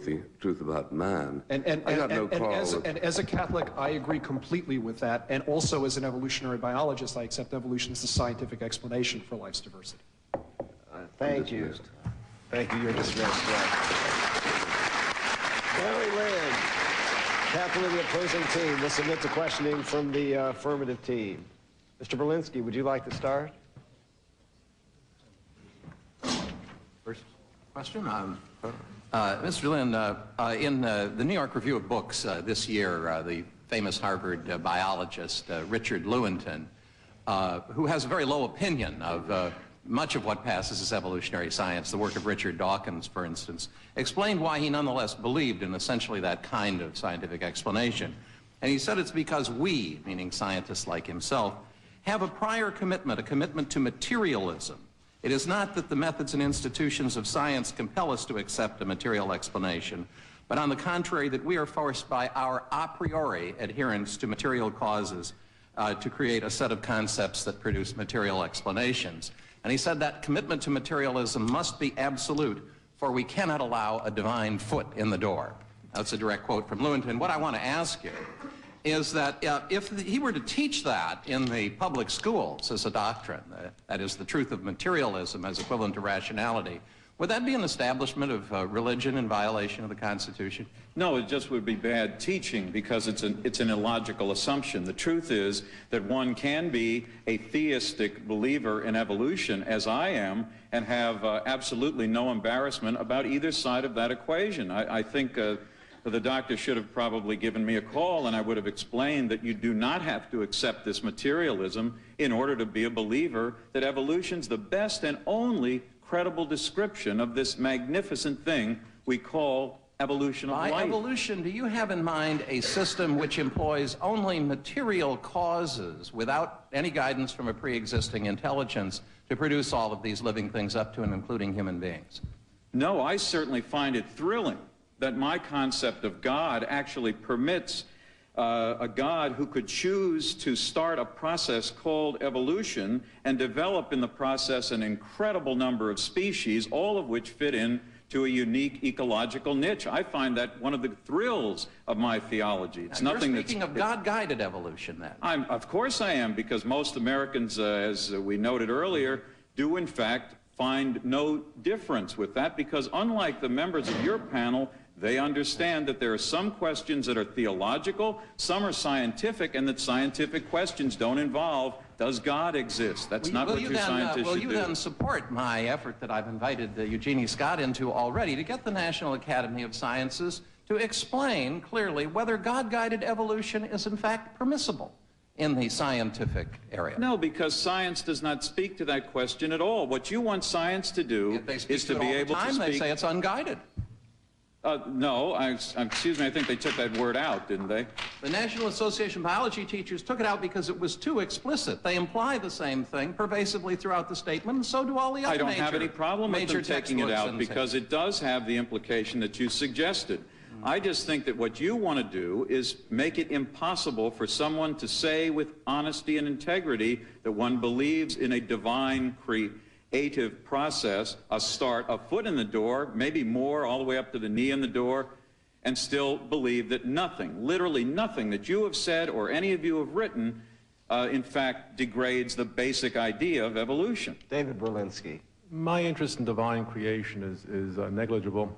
the truth about man. And as a Catholic, I agree completely with that. And also as an evolutionary biologist, I accept evolution as the scientific explanation for life's diversity. Thank you. Thank you. You're dismissed. Mary Lynn, captain of the opposing team, will submit to questioning from the affirmative team. Mr. Berlinski, would you like to start? First question. Mr. Lynn, in the New York Review of Books this year, the famous Harvard biologist Richard Lewontin, who has a very low opinion of much of what passes as evolutionary science, the work of Richard Dawkins, for instance, explained why he nonetheless believed in essentially that kind of scientific explanation. And he said it's because we, meaning scientists like himself, have a prior commitment, a commitment to materialism. It is not that the methods and institutions of science compel us to accept a material explanation, but on the contrary, that we are forced by our a priori adherence to material causes to create a set of concepts that produce material explanations. And he said that commitment to materialism must be absolute, for we cannot allow a divine foot in the door. That's a direct quote from Lewontin. What I want to ask you is that if he were to teach that in the public schools as a doctrine, that is the truth of materialism as equivalent to rationality, would that be an establishment of religion in violation of the Constitution? No, it just would be bad teaching because it's an illogical assumption. The truth is that one can be a theistic believer in evolution, as I am, and have absolutely no embarrassment about either side of that equation. I think the doctor should have probably given me a call, and I would have explained that you do not have to accept this materialism in order to be a believer, that evolution's the best and only credible description of this magnificent thing we call evolution of life. By evolution, do you have in mind a system which employs only material causes without any guidance from a pre-existing intelligence to produce all of these living things up to and including human beings? No, I certainly find it thrilling that my concept of God actually permits a God who could choose to start a process called evolution and develop in the process an incredible number of species, all of which fit in to a unique ecological niche. I find that one of the thrills of my theology. It's now, nothing you're speaking of God-guided evolution, then. Of course I am, because most Americans, as we noted earlier, do in fact find no difference with that, because unlike the members of your panel, they understand that there are some questions that are theological, some are scientific, and that scientific questions don't involve, does God exist? That's not what your scientists should do. Will you then support my effort that I've invited Eugenie Scott into already to get the National Academy of Sciences to explain clearly whether God-guided evolution is in fact permissible in the scientific area? No, because science does not speak to that question at all. What you want science to do is to be able to speak... They say it's unguided. No, excuse me, I think they took that word out, didn't they? The National Association of Biology Teachers took it out because it was too explicit. They imply the same thing pervasively throughout the statement, and so do all the other I don't have any problem with them taking it out because it does have the implication that you suggested. I just think that what you want to do is make it impossible for someone to say with honesty and integrity that one believes in a divine creative process, a foot in the door, maybe more, all the way up to the knee in the door, and still believe that nothing, literally nothing that you have said or any of you have written, in fact, degrades the basic idea of evolution. David Berlinski. My interest in divine creation is negligible,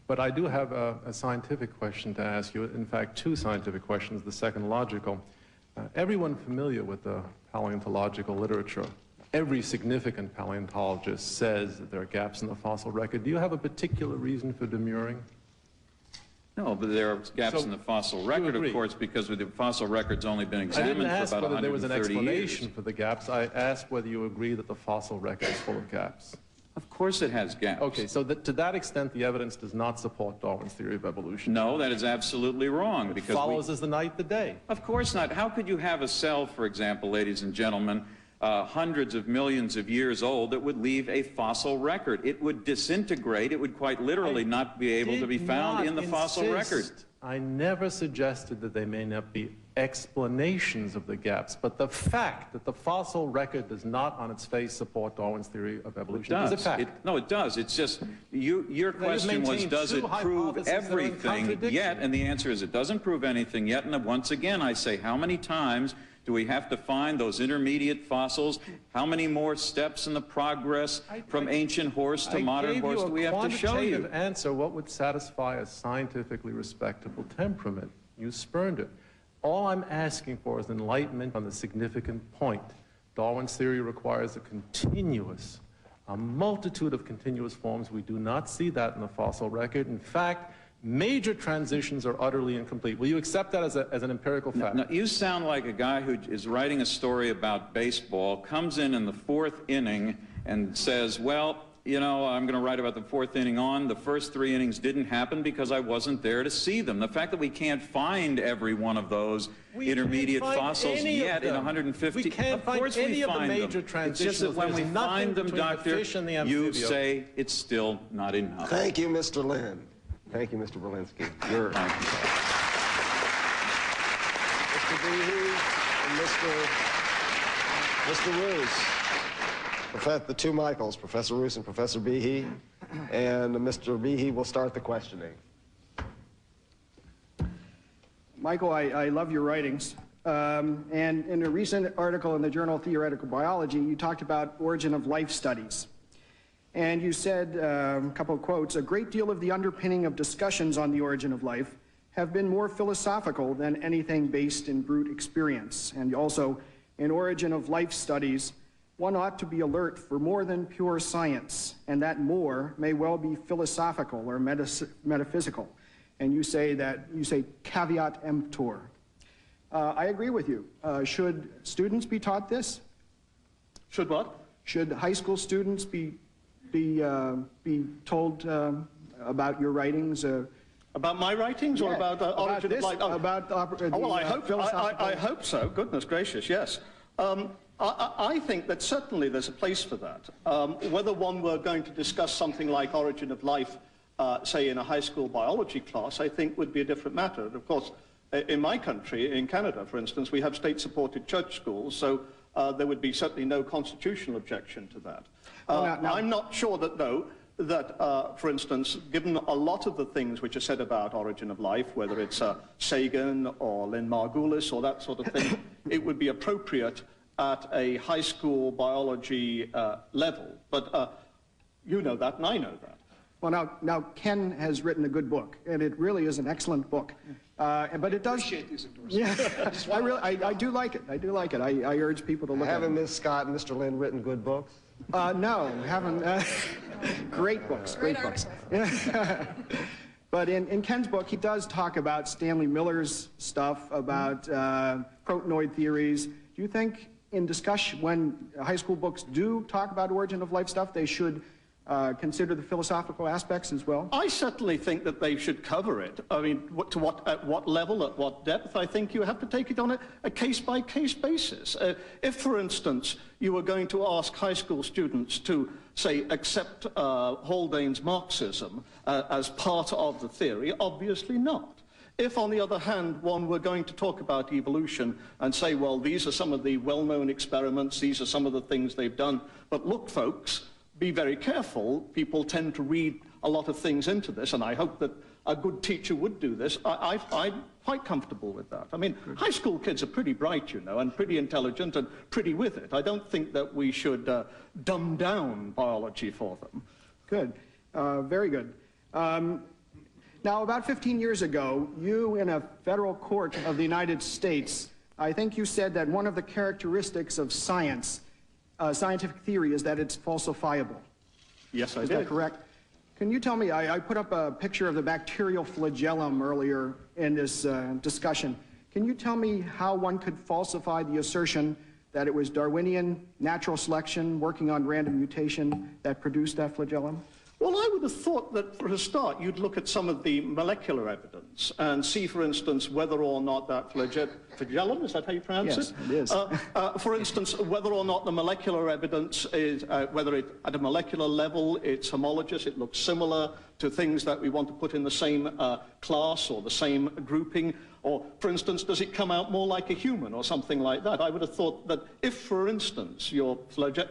but I do have a scientific question to ask you. In fact, two scientific questions, the second logical. Everyone familiar with the paleontological literature, every significant paleontologist says that there are gaps in the fossil record. Do you have a particular reason for demurring? No, but there are gaps in the fossil record, of course, because the fossil record's only been examined for about 130 years. I didn't ask whether there was an explanation for the gaps. I asked whether you agree that the fossil record is full of gaps. Of course it has gaps. Okay, so to that extent, the evidence does not support Darwin's theory of evolution. No, that is absolutely wrong. It follows as the night the day. Of course not. How could you have a cell, for example, ladies and gentlemen, hundreds of millions of years old that would leave a fossil record? It would disintegrate. It would quite literally not be able to be found in the fossil record. I never suggested that they may not be explanations of the gaps, but the fact that the fossil record does not on its face support Darwin's theory of evolution is a fact. No, it does. It's just, your question was, does it prove everything yet? And the answer is, it doesn't prove anything yet. And once again, I say, how many times do we have to find those intermediate fossils? How many more steps in the progress from ancient horse to modern horse do we have to show you? I gave you a quantitative answer, what would satisfy a scientifically respectable temperament. You spurned it. All I'm asking for is enlightenment on the significant point. Darwin's theory requires a multitude of continuous forms. We do not see that in the fossil record. In fact, major transitions are utterly incomplete. Will you accept that as an empirical fact? No, you sound like a guy who is writing a story about baseball, comes in the fourth inning and says, well, you know, I'm going to write about the fourth inning on. The first 3 innings didn't happen because I wasn't there to see them. The fact that we can't find every one of those intermediate fossils yet in 150... We can't find any of the major transitions. It's just that when we find them, Doctor, you say it's still not enough. Thank you, Mr. Lynn. Thank you, Mr. Berlinski. Mr. Behe and Mr. Ruse. The two Michaels, Professor Ruse and Professor Behe. And Mr. Behe will start the questioning. Michael, I love your writings. And in a recent article in the journal Theoretical Biology, you talked about origin of life studies. And you said, a couple of quotes, a great deal of the underpinning of discussions on the origin of life have been more philosophical than anything based in brute experience. And also, in origin of life studies, one ought to be alert for more than pure science, and that more may well be philosophical or metaphysical. And you say caveat emptor. I agree with you. Should students be taught this? Should what? Should high school students be told about your writings? About my writings, or about origin of life? Well, I hope so. Goodness gracious, yes. I think that certainly there's a place for that. Whether one were going to discuss something like origin of life, say in a high school biology class, I think would be a different matter. And of course, in my country, in Canada, for instance, we have state-supported church schools, so there would be certainly no constitutional objection to that. I'm not sure that, though, that, for instance, given a lot of the things which are said about origin of life, whether it's Sagan or Lynn Margulis or that sort of thing, it would be appropriate at a high school biology level. But you know that, and I know that. Well, now Ken has written a good book, and it really is an excellent book. But it does... appreciate these endorsements. Yeah, I do like it. I do like it. I urge people to look at it. Haven't Ms. Scott and Mr. Lynn written good books? No, haven't. Great books, great books. But in Ken's book, he does talk about Stanley Miller's stuff, about protenoid theories. Do you think in discussion, when high school books do talk about origin of life stuff, they should consider the philosophical aspects as well? I certainly think that they should cover it. I mean, at what level, at what depth? I think you have to take it on a case-by-case basis. If, for instance, you were going to ask high school students to, say, accept Haldane's Marxism as part of the theory, obviously not. If, on the other hand, one were going to talk about evolution and say, well, these are some of the well-known experiments, these are some of the things they've done, but look, folks, be very careful. People tend to read a lot of things into this, and I hope that a good teacher would do this. I'm quite comfortable with that. I mean, high school kids are pretty bright, you know, and pretty intelligent and pretty with it. I don't think that we should dumb down biology for them. Good. Very good. Now, about 15 years ago, you, in a federal court of the United States, I think you said that one of the characteristics of science, scientific theory, is that it's falsifiable. Yes, I did. Is that correct? Can you tell me, I put up a picture of the bacterial flagellum earlier in this discussion. Can you tell me how one could falsify the assertion that it was Darwinian natural selection working on random mutation that produced that flagellum? Well, I would have thought that, for a start, you'd look at some of the molecular evidence and see, for instance, whether or not that flagellum, is that how you pronounce it? Yes, it is. For instance, whether or not the molecular evidence is, whether it, at a molecular level, it's homologous, it looks similar to things that we want to put in the same class or the same grouping? Or, for instance, does it come out more like a human or something like that? I would have thought that if, for instance, your flagellum,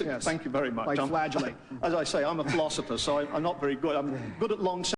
yes. Thank you very much. Like flagellate. As I say, I'm a philosopher, so I'm not very good. I'm good at long